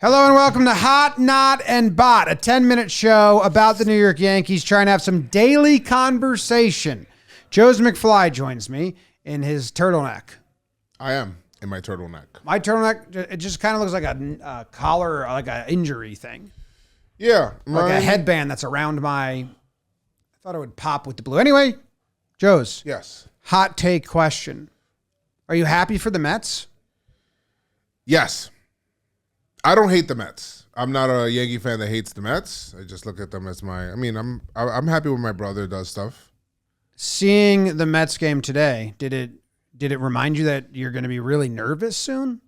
Hello and welcome to Hot, Not, and Bot, a 10-minute show about the New York Yankees trying to have some daily conversation. Joe's McFly joins me in his turtleneck. I am in my turtleneck. My turtleneck, it just kind of looks like a collar, like an injury thing. Yeah. Like a headband that's around I thought it would pop with the blue. Anyway, Joe's. Yes. Hot take question. Are you happy for the Mets? Yes. I don't hate the Mets. I'm not a Yankee fan that hates the Mets. I just look at them as I'm happy when my brother does stuff. Seeing the Mets game today, did it remind you that you're going to be really nervous soon?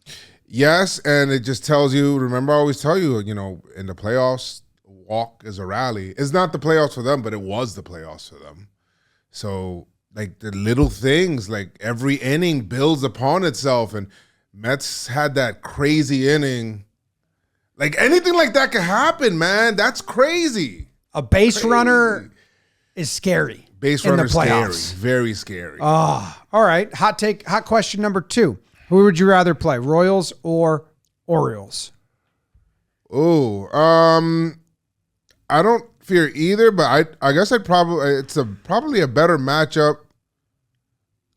Yes, and it just tells you, remember I always tell you, in the playoffs, walk is a rally. It's not the playoffs for them, but it was the playoffs for them. So, like, the little things, like every inning builds upon itself, and Mets had that crazy inning. Like, anything like that can happen, man. That's crazy. A base runner is scary. Base runner scary. Very scary. Oh, all right. Hot question number 2. Who would you rather play, Royals or Orioles? Oh, I don't fear either, but I guess it's probably a better matchup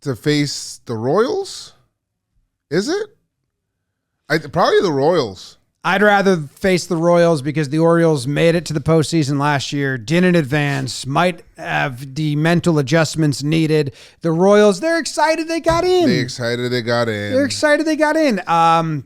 to face the Royals. Is it? Probably the Royals. I'd rather face the Royals because the Orioles made it to the postseason last year, didn't advance, might have the mental adjustments needed. The Royals, they're excited they got in. They're excited they got in.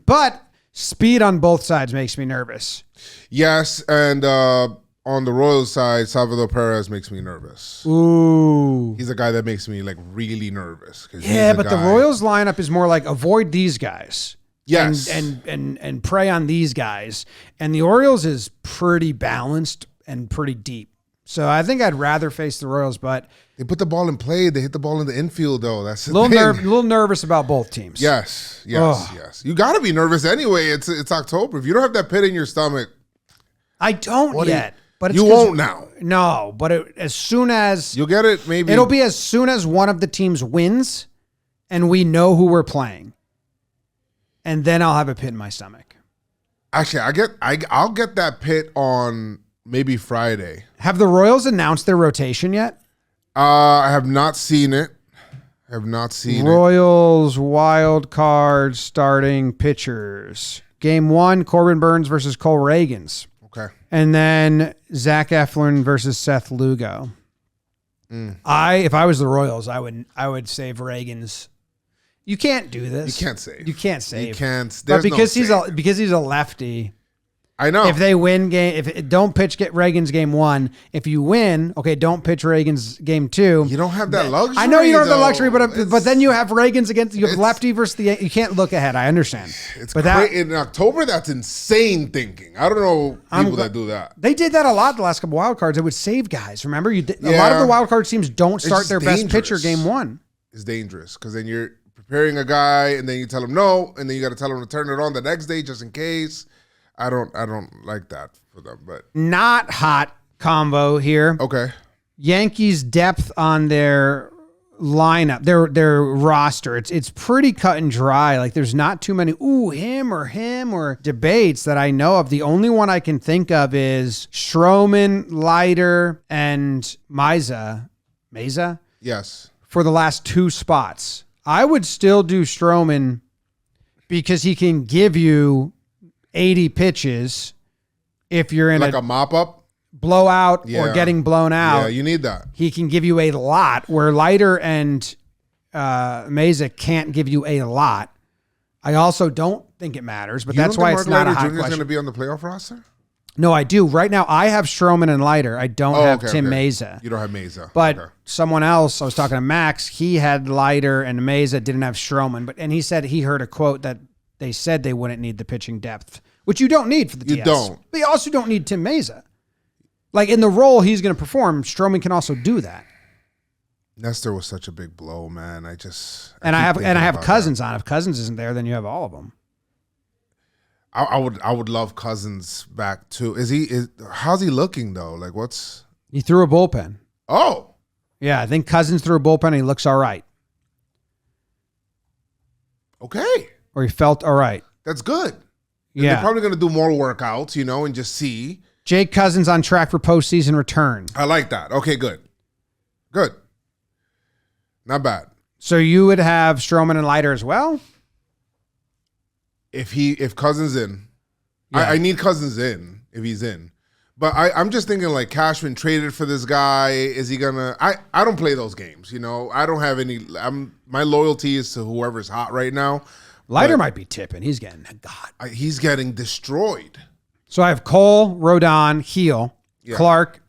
But speed on both sides makes me nervous. Yes, and on the Royals side, Salvador Perez makes me nervous. Ooh. He's a guy that makes me the Nervous. Yeah, but the Royals lineup is more like avoid these guys. Yes. And prey on these guys. And the Orioles is pretty balanced and pretty deep. So I think I'd rather face the Royals, but they put the ball in play. They hit the ball in the infield, though. That's the thing. A little nervous about both teams. Yes. You got to be nervous anyway. It's October. If you don't have that pit in your stomach. I don't yet. But you won't now. No, but as soon as you'll get it, maybe it'll be as soon as one of the teams wins, and we know who we're playing, and then I'll have a pit in my stomach. Actually, I'll get that pit on maybe Friday. Have the Royals announced their rotation yet? I have not seen it. Royals wild card starting pitchers. Game 1: Corbin Burns versus Cole Reagans. Okay. And then Zach Eflin versus Seth Lugo. If I was the Royals, I would save Reagans. You can't do this. You can't save. But because he's a lefty. I know. If they win don't pitch Reagan's game 1. If you win, okay, don't pitch Reagan's game 2. You don't have that luxury. I know you don't have the luxury, but then you have Reagan's against lefty versus you can't look ahead. I understand. In October, that's insane thinking. I don't know people that do that. They did that a lot the last couple wild cards. It would save guys. Remember, a lot of the wild card teams don't start their best pitcher game 1. It's dangerous because then you're preparing a guy and then you tell him no, and then you got to tell him to turn it on the next day just in case. I don't like that for them, but not hot combo here. Okay. Yankees depth on their lineup, their roster. It's pretty cut and dry. Like there's not too many him or debates that I know of. The only one I can think of is Stroman, Leiter, and Meza. Yes. For the last 2 spots. I would still do Stroman because he can give you 80 pitches if you're in like a mop-up blowout or getting blown out. Yeah, you need that. He can give you a lot where Leiter and Meza can't give you a lot. I also don't think it matters, but that's why it's not a hot question. Jr. is going to be on the playoff roster? No, I do. Right now, I have Stroman and Leiter. I don't have Tim Meza. You don't have Meza. But someone else, I was talking to Max, he had Leiter and Meza, didn't have Stroman. And he said he heard a quote that they said they wouldn't need the pitching depth, which you don't need for the TS. You don't. But you also don't need Tim Meza. Like in the role he's going to perform, Stroman can also do that. Nestor was such a big blow, man. I have Cousins on. If Cousins isn't there, then you have all of them. I would love Cousins back too. How's he looking though? Like he threw a bullpen. Oh. Yeah, I think Cousins threw a bullpen and he looks all right. Okay. Or he felt all right. That's good. And they're probably going to do more workouts, and just see. Jake Cousins on track for postseason return. I like that. Okay, good. Good. Not bad. So you would have Stroman and Leiter as well? If Cousins in. Yeah. I need Cousins in if he's in. But I'm just thinking like Cashman traded for this guy. Is he going to... I don't play those games, I don't have any... my loyalty is to whoever's hot right now. Leiter might be tipping. He's getting... God. He's getting destroyed. So I have Cole, Rodon, Heel, Clark,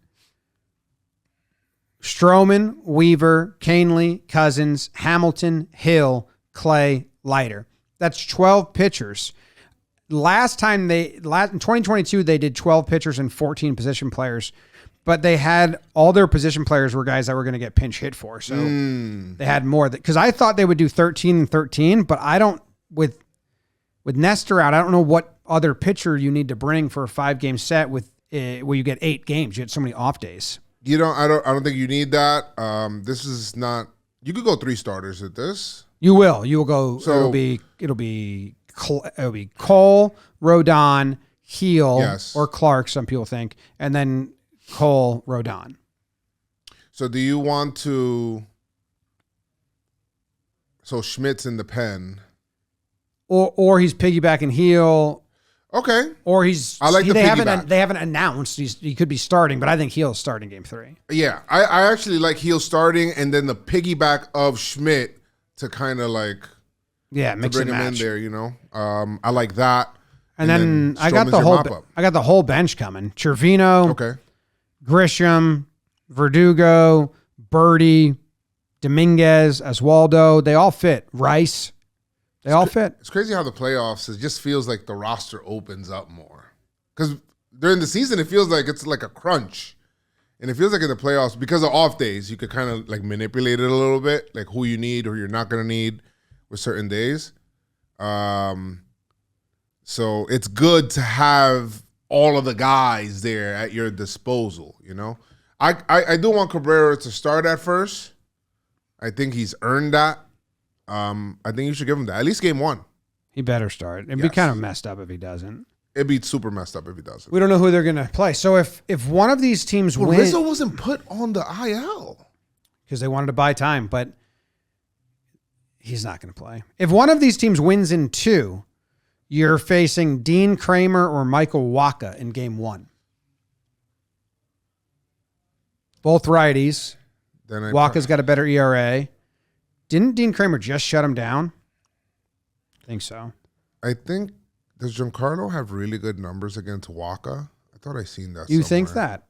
Stroman, Weaver, Canely, Cousins, Hamilton, Hill, Clay, Leiter. That's 12 pitchers. In 2022, they did 12 pitchers and 14 position players, but they had all their position players were guys that were going to get pinch hit for. So they had more because I thought they would do 13 and 13, but I don't with Nestor out. I don't know what other pitcher you need to bring for a 5-game set with where you get 8 games. You had so many off days. I don't think you need that. This is not. You could go 3 starters at this. You will. You will go. So it'll be Cole, Rodon, Heel, or Clark. Some people think, and then Cole, Rodon. So do you want to? So Schmidt's in the pen, or he's piggybacking Heel. Okay. Or he's. I like the piggyback. They haven't announced he could be starting, but I think Heel's starting Game 3. Yeah, I actually like Heel starting, and then the piggyback of Schmidt to kind of like. Yeah, mix and match. Bring him in there, I like that. And then I got the whole bench coming. Cervino, Grisham, Verdugo, Birdie, Dominguez, Oswaldo. They all fit. Rice. They all fit. It's crazy how the playoffs, it just feels like the roster opens up more. Because during the season, it feels like it's like a crunch. And it feels like in the playoffs, because of off days, you could kind of like manipulate it a little bit, like who you need or you're not going to need with certain days. So it's good to have all of the guys there at your disposal, I do want Cabrera to start at first. I think he's earned that. I think you should give him that. At least Game 1. He better start. It'd be kind of messed up if he doesn't. It'd be super messed up if he doesn't. We don't know who they're going to play. So if one of these teams wins... Rizzo wasn't put on the IL. Because they wanted to buy time, but he's not going to play. If one of these teams wins in 2, you're facing Dean Kramer or Michael Wacha in Game 1. Both righties. Wacha's got a better ERA. Didn't Dean Kramer just shut him down? I think so. I think, does Giancarlo have really good numbers against Wacha? I thought I seen that You think that?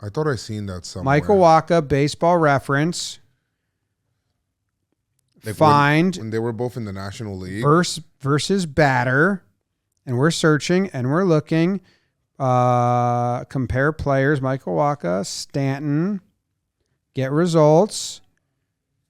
I thought I seen that somewhere. Michael Wacha, Baseball Reference. When they were both in the National League. Versus batter. And we're searching and we're looking. Compare players. Michael Wacha, Stanton. Get results.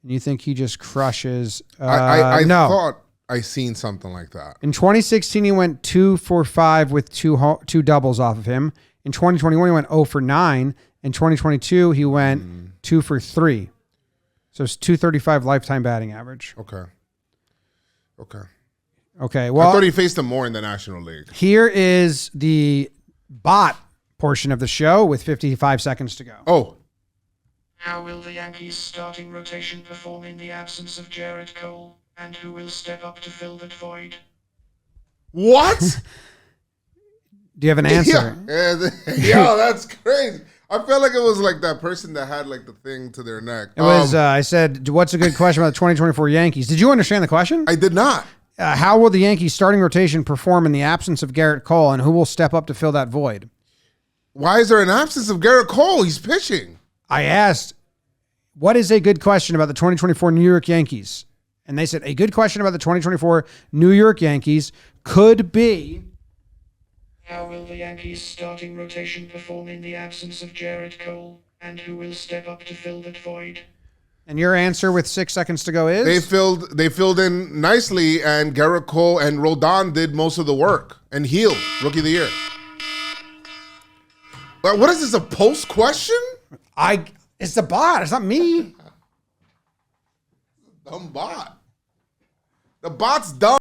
And you think he just crushes? I no. thought I seen something like that. In 2016, he went 2 for 5 with two doubles off of him. In 2021, he went 0 for 9. In 2022, he went 2 for 3. So it's 235 lifetime batting average. Okay. Well, I thought he faced him more in the National League. Here is the bot portion of the show with 55 seconds to go. Oh. How will the Yankees starting rotation perform in the absence of Jarrett Cole? And who will step up to fill that void? What? Do you have an answer? Yeah, that's crazy. I felt like it was like that person that had like the thing to their neck. It was, I said, what's a good question about the 2024 Yankees? Did you understand the question? I did not. How will the Yankees starting rotation perform in the absence of Garrett Cole, and who will step up to fill that void? Why is there an absence of Garrett Cole? He's pitching. I asked, what is a good question about the 2024 New York Yankees? And they said, a good question about the 2024 New York Yankees could be... How will the Yankees starting rotation perform in the absence of Jarrett Cole? And who will step up to fill that void? And your answer with 6 seconds to go is? They filled in nicely, and Garrett Cole and Rodon did most of the work. And Heel, Rookie of the Year. But what is this, a post question? It's the bot. It's not me. Dumb bot. The bot's dumb.